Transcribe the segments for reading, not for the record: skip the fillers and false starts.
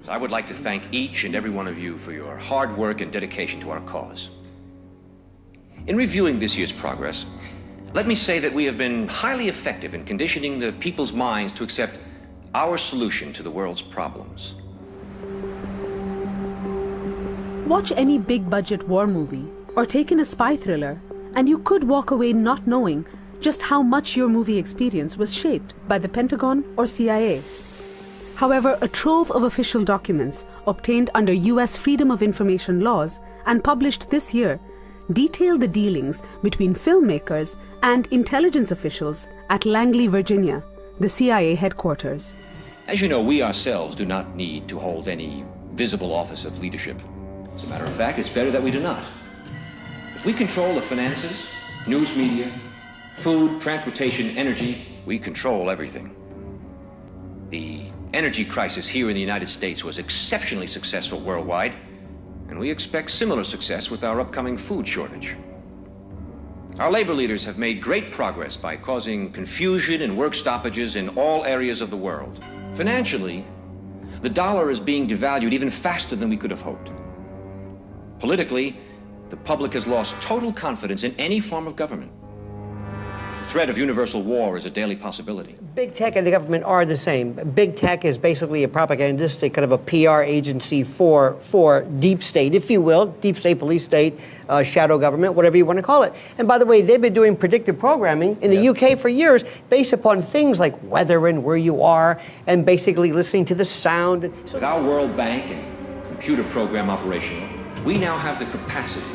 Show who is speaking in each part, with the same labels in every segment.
Speaker 1: I would like to thank each and every one of you for your hard work and dedication to our cause. In reviewing this year's progress, let me say that we have been highly effective in conditioning the people's minds to accept our solution to the world's problems.
Speaker 2: Watch any big-budget war movie or take in a spy thriller, and you could walk away not knowing just how much your movie experience was shaped by the Pentagon or CIA. However, a trove of official documents obtained under US Freedom of Information laws and published this year detail the dealings between filmmakers and intelligence officials at Langley, Virginia, the CIA headquarters.
Speaker 1: As you know, we ourselves do not need to hold any visible office of leadership. As a matter of fact, it's better that we do not. If we control the finances, news media, food, transportation, energy, we control everything. The energy crisis here in the United States was exceptionally successful worldwide, and we expect similar success with our upcoming food shortage. Our labor leaders have made great progress by causing confusion and work stoppages in all areas of the world. Financially, the dollar is being devalued even faster than we could have hoped. Politically, the public has lost total confidence in any form of government. The threat of universal war is a daily possibility.
Speaker 3: Big tech and the government are the same. Big tech is basically a propagandistic kind of a PR agency for deep state, if you will, deep state, police state, shadow government, whatever you want to call it. And by the way, they've been doing predictive programming in the UK for years based upon things like weather and where you are and basically listening to the sound.
Speaker 1: With our World Bank and computer program operational, we now have the capacity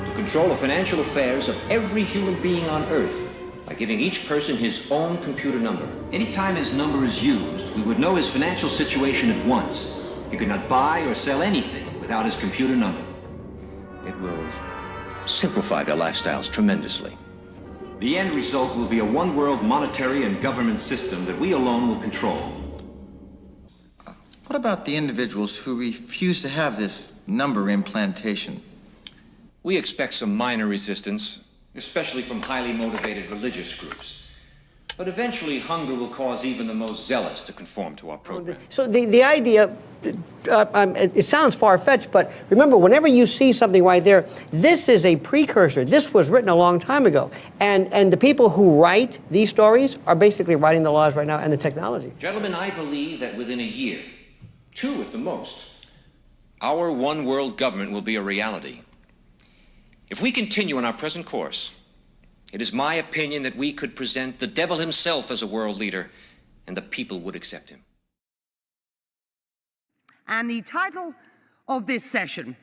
Speaker 1: to control the financial affairs of every human being on Earth by giving each person his own computer number. Anytime his number is used, we would know his financial situation at once. He could not buy or sell anything without his computer number. It will simplify their lifestyles tremendously. The end result will be a one-world monetary and government system that we alone will control.
Speaker 4: What about the individuals who refuse to have this number implantation?
Speaker 1: We expect some minor resistance, especially from highly motivated religious groups. But eventually, hunger will cause even the most zealous to conform to our program.
Speaker 3: So the idea, it sounds far-fetched, but remember, whenever you see something right there, this is a precursor. This was written a long time ago. And the people who write these stories are basically writing the laws right now and the technology.
Speaker 1: Gentlemen, I believe that within a year, 2 at the most, our one world government will be a reality. If we continue on our present course, it is my opinion that we could present the devil himself as a world leader, and the people would accept him.
Speaker 5: And the title of this session,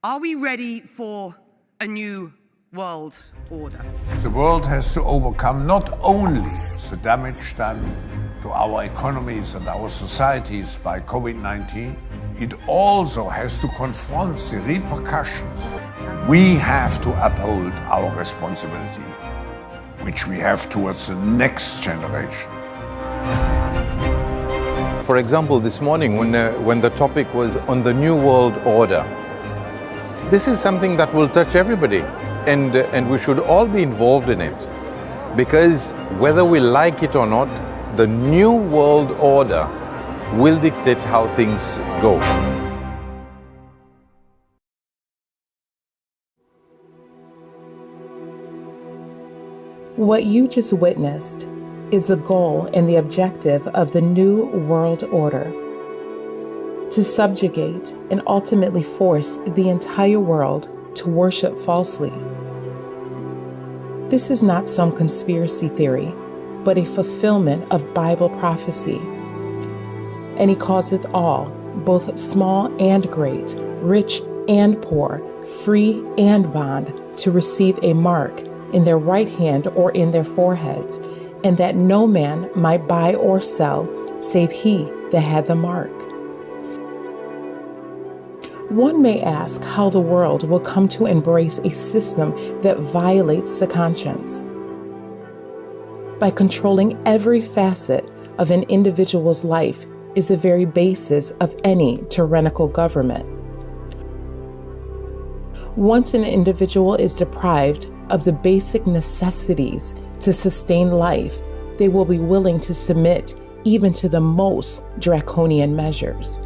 Speaker 5: are we ready for a new world order?
Speaker 6: The world has to overcome not only the damage done to our economies and our societies by COVID-19, it also has to confront the repercussions. We have to uphold our responsibility, which we have towards the next generation.
Speaker 7: For example, this morning when the topic was on the New World Order, this is something that will touch everybody, and we should all be involved in it, because whether we like it or not, the New World Order will dictate how things go.
Speaker 8: What you just witnessed is the goal and the objective of the New World Order: to subjugate and ultimately force the entire world to worship falsely. This is not some conspiracy theory, but a fulfillment of Bible prophecy. And he causeth all, both small and great, rich and poor, free and bond, to receive a mark in their right hand or in their foreheads, and that no man might buy or sell, save he that had the mark. One may ask how the world will come to embrace a system that violates the conscience. By controlling every facet of an individual's life is the very basis of any tyrannical government. Once an individual is deprived of the basic necessities to sustain life, they will be willing to submit even to the most draconian measures.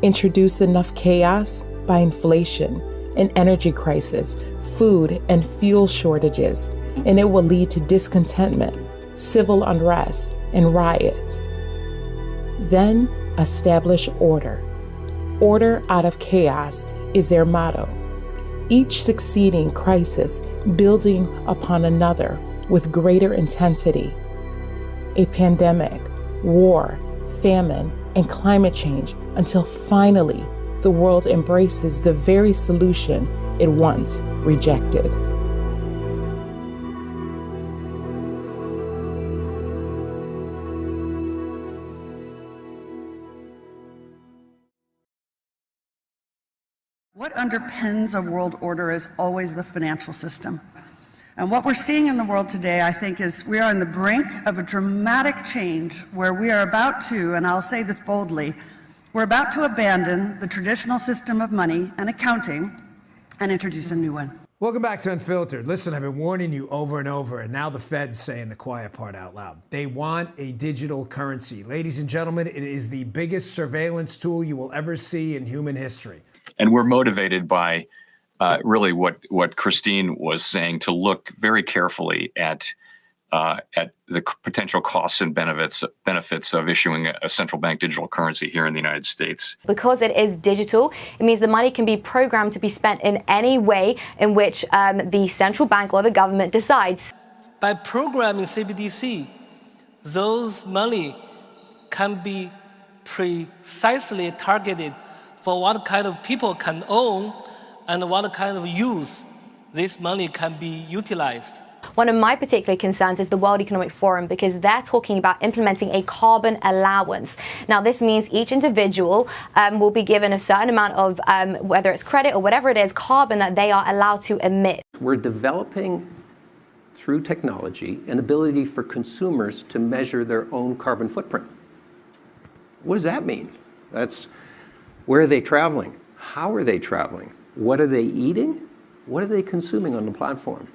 Speaker 8: introduce enough chaos by inflation, an energy crisis, food and fuel shortages, and it will lead to discontentment, civil unrest, and riots. Then establish order. Order out of chaos is their motto. Each succeeding crisis building upon another with greater intensity. A pandemic, war, famine, and climate change until finally the world embraces the very solution it once rejected.
Speaker 9: What underpins a world order is always the financial system. And what we're seeing in the world today, I think, is we are on the brink of a dramatic change where we are about to, and I'll say this boldly, we're about to abandon the traditional system of money and accounting and introduce a new one.
Speaker 10: Welcome back to Unfiltered. Listen, I've been warning you over and over, and now the Fed's saying the quiet part out loud. They want a digital currency. Ladies and gentlemen, it is the biggest surveillance tool you will ever see in human history.
Speaker 11: And we're motivated by really what Christine was saying, to look very carefully at the potential costs and benefits of issuing a central bank digital currency here in the United States.
Speaker 12: Because it is digital, it means the money can be programmed to be spent in any way in which the central bank or the government decides.
Speaker 13: By programming CBDC, those money can be precisely targeted for what kind of people can own and what kind of use this money can be utilized.
Speaker 12: One of my particular concerns is the World Economic Forum, because they're talking about implementing a carbon allowance. Now, this means each individual will be given a certain amount of, whether it's credit or whatever it is, carbon that they are allowed to emit.
Speaker 14: We're developing, through technology, an ability for consumers to measure their own carbon footprint. What does that mean? That's where are they traveling? How are they traveling? What are they eating? What are they consuming on the platform?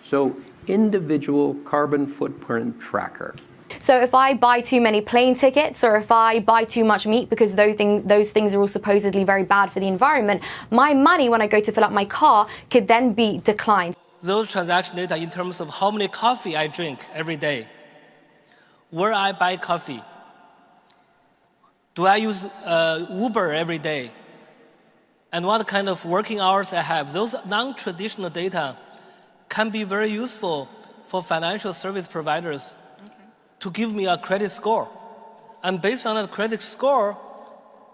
Speaker 14: So, individual carbon footprint tracker.
Speaker 12: So if I buy too many plane tickets, or if I buy too much meat, because those things are all supposedly very bad for the environment, my money when I go to fill up my car could then be declined.
Speaker 13: Those transaction data in terms of how many coffee I drink every day, where I buy coffee, do I use Uber every day, and what kind of working hours I have. Those non-traditional data can be very useful for financial service providers to give me a credit score. And based on that credit score,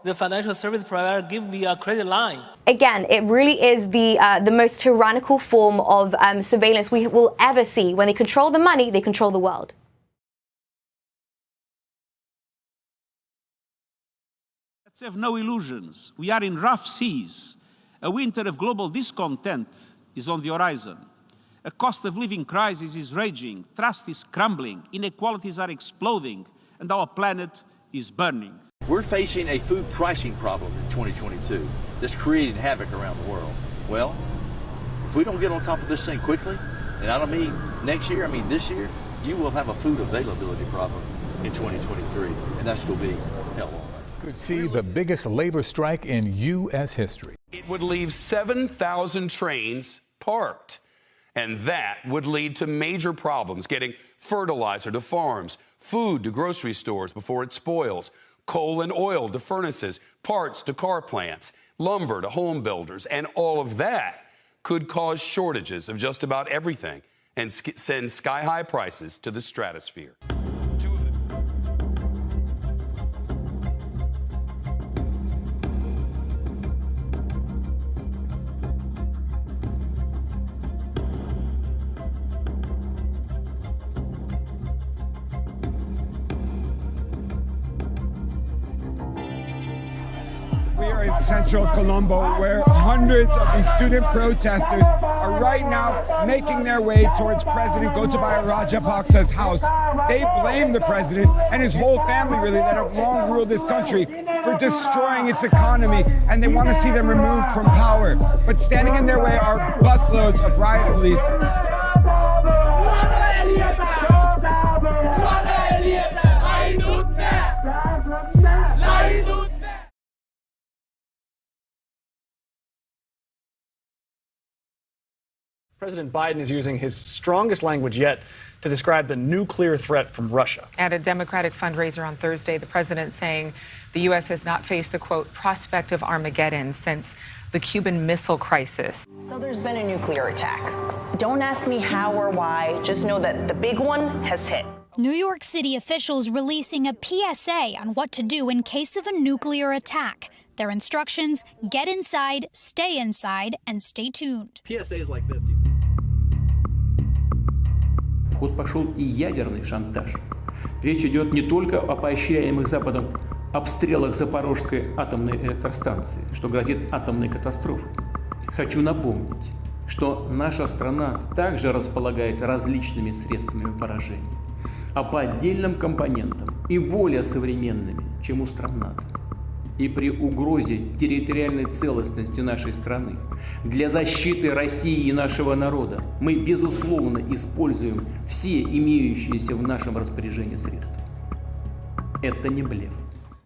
Speaker 13: the financial service provider give me a credit line.
Speaker 12: Again, it really is the most tyrannical form of surveillance we will ever see. When they control the money, they control the world.
Speaker 15: Let's have no illusions. We are in rough seas. A winter of global discontent is on the horizon. A cost of living crisis is raging, trust is crumbling, inequalities are exploding, and our planet is burning.
Speaker 16: We're facing a food pricing problem in 2022 that's creating havoc around the world. Well, if we don't get on top of this thing quickly, and I don't mean next year, I mean this year, you will have a food availability problem in 2023, and that's going to be hell on.
Speaker 17: Could see the biggest labor strike in U.S. history.
Speaker 18: It would leave 7,000 trains parked. And that would lead to major problems getting fertilizer to farms, food to grocery stores before it spoils, coal and oil to furnaces, parts to car plants, lumber to home builders, and all of that could cause shortages of just about everything and send sky-high prices to the stratosphere.
Speaker 19: Central Colombo, where hundreds of these student protesters are right now making their way towards President Gotabaya Rajapaksa's house. They blame the president and his whole family, really, that have long ruled this country, for destroying its economy, and they want to see them removed from power. But standing in their way are busloads of riot police.
Speaker 20: President Biden is using his strongest language yet to describe the nuclear threat from Russia.
Speaker 21: At a Democratic fundraiser on Thursday, the president saying the U.S. has not faced the, quote, prospect of Armageddon since the Cuban Missile Crisis.
Speaker 22: So there's been a nuclear attack. Don't ask me how or why, just know that the big one has hit.
Speaker 23: New York City officials releasing a PSA on what to do in case of a nuclear attack. Their instructions: get inside, and stay tuned.
Speaker 20: PSAs like this.
Speaker 24: В ход пошел и ядерный шантаж. Речь идет не только о поощряемых Западом обстрелах Запорожской атомной электростанции, что грозит атомной катастрофой. Хочу напомнить, что наша страна также располагает различными средствами поражения, а по отдельным компонентам и более современными, чем у стран НАТО. И при угрозе территориальной целостности нашей страны для защиты России и нашего народа мы, безусловно, используем все имеющиеся в нашем распоряжении средства. Это не блеф.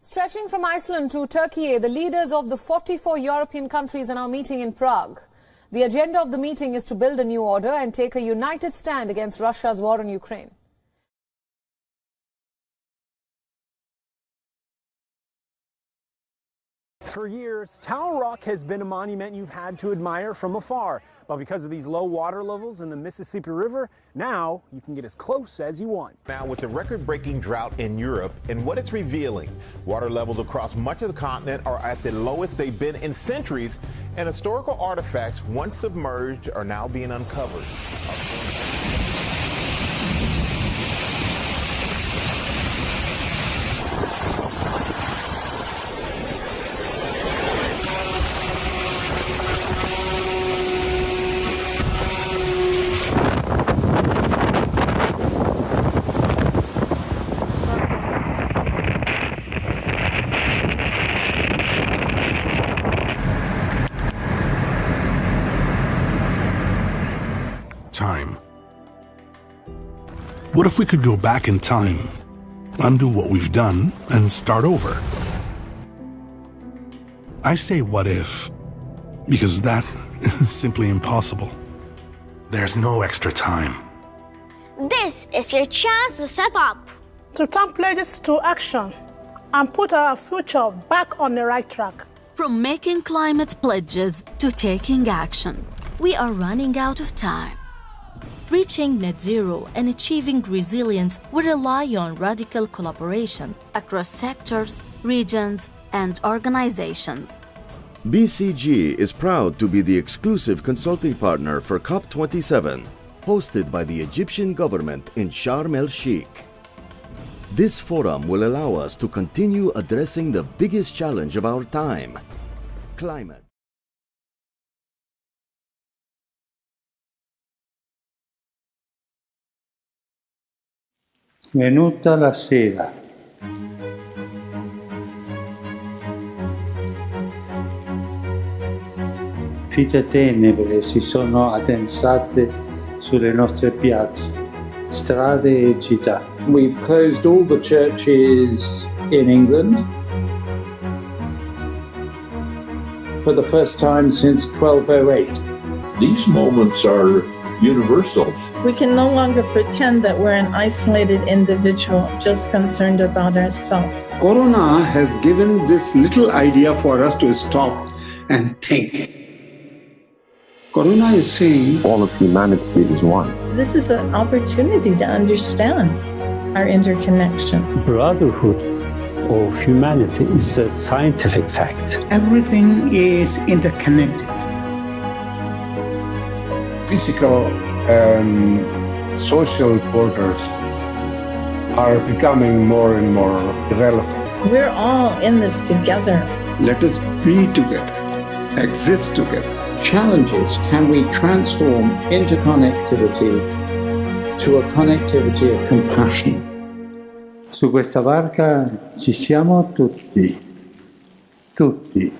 Speaker 25: Stretching from Iceland to Turkey, the leaders of the 44 European countries are now meeting in Prague. The agenda of the meeting is to build a new order and take a united stand against Russia's war on Ukraine.
Speaker 20: For years, Tower Rock has been a monument you've had to admire from afar. But because of these low water levels in the Mississippi River, now you can get as close as you want.
Speaker 26: Now, with the record-breaking drought in Europe and what it's revealing, water levels across much of the continent are at the lowest they've been in centuries, and historical artifacts once submerged are now being uncovered.
Speaker 27: Time. What if we could go back in time, undo what we've done, and start over? I say what if, because that is simply impossible. There's no extra time.
Speaker 28: This is your chance to step up.
Speaker 29: To turn pledges to action and put our future back on the right track.
Speaker 30: From making climate pledges to taking action, we are running out of time. Reaching net zero and achieving resilience will rely on radical collaboration across sectors, regions, and organizations.
Speaker 31: BCG is proud to be the exclusive consulting partner for COP27, hosted by the Egyptian government in Sharm el-Sheikh. This forum will allow us to continue addressing the biggest challenge of our time: climate.
Speaker 32: Venuta la sera. Fitte tenebre si sono addensate sulle nostre piazze, strade e città. We've closed all the churches in England for the first time since 1208.
Speaker 33: These moments are universal.
Speaker 34: We can no longer pretend that we're an isolated individual just concerned about ourselves.
Speaker 32: Corona has given this little idea for us to stop and think. Corona is saying
Speaker 33: all of humanity is one.
Speaker 34: This is an opportunity to understand our interconnection.
Speaker 32: Brotherhood of humanity is a scientific fact.
Speaker 35: Everything is interconnected.
Speaker 36: Physical and social borders are becoming more and more irrelevant.
Speaker 34: We're all in this together.
Speaker 32: Let us be together, exist together. Challenges: can we transform interconnectivity to a connectivity of compassion? Su questa barca ci siamo tutti. Tutti.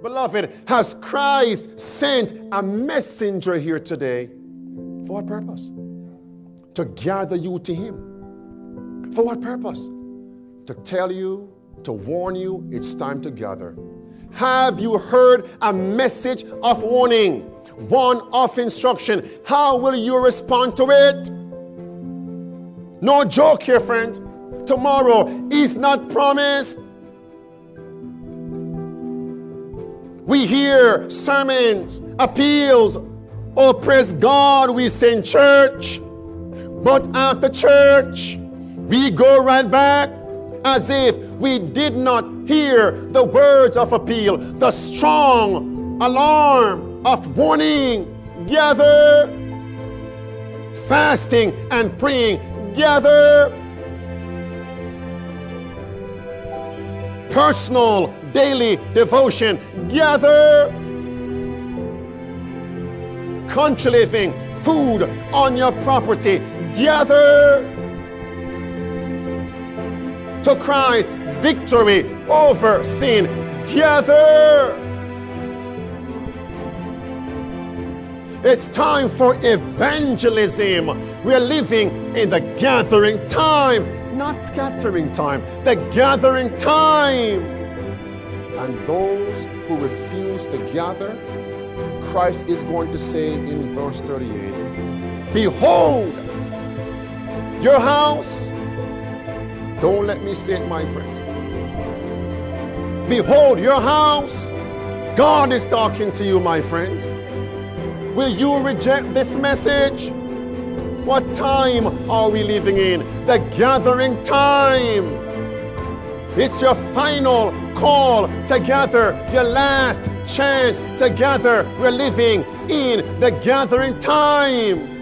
Speaker 37: Beloved, has Christ sent a messenger here today? For what purpose? To gather you to Him. For what purpose? to tell you, to warn you, it's time to gather. Have you heard a message of warning, one of instruction? How will you respond to it? No joke here, friends. Tomorrow is not promised. We hear sermons, appeals. Oh, praise God, we sing church. But after church, we go right back as if we did not hear the words of appeal, the strong alarm of warning. Gather, fasting and praying. Gather, personal daily devotion. Gather, country living, food on your property. Gather, to Christ, victory over sin. Gather. It's time for evangelism. We're living in the gathering time, not scattering time, the gathering time. And those who refuse to gather, Christ is going to say in verse 38, behold, your house. Don't let me say it, my friend. Behold, your house. God is talking to you, my friend. Will you reject this message? What time are we living in? The gathering time. It's your final call to gather, your last chance to gather. We're living in the gathering time.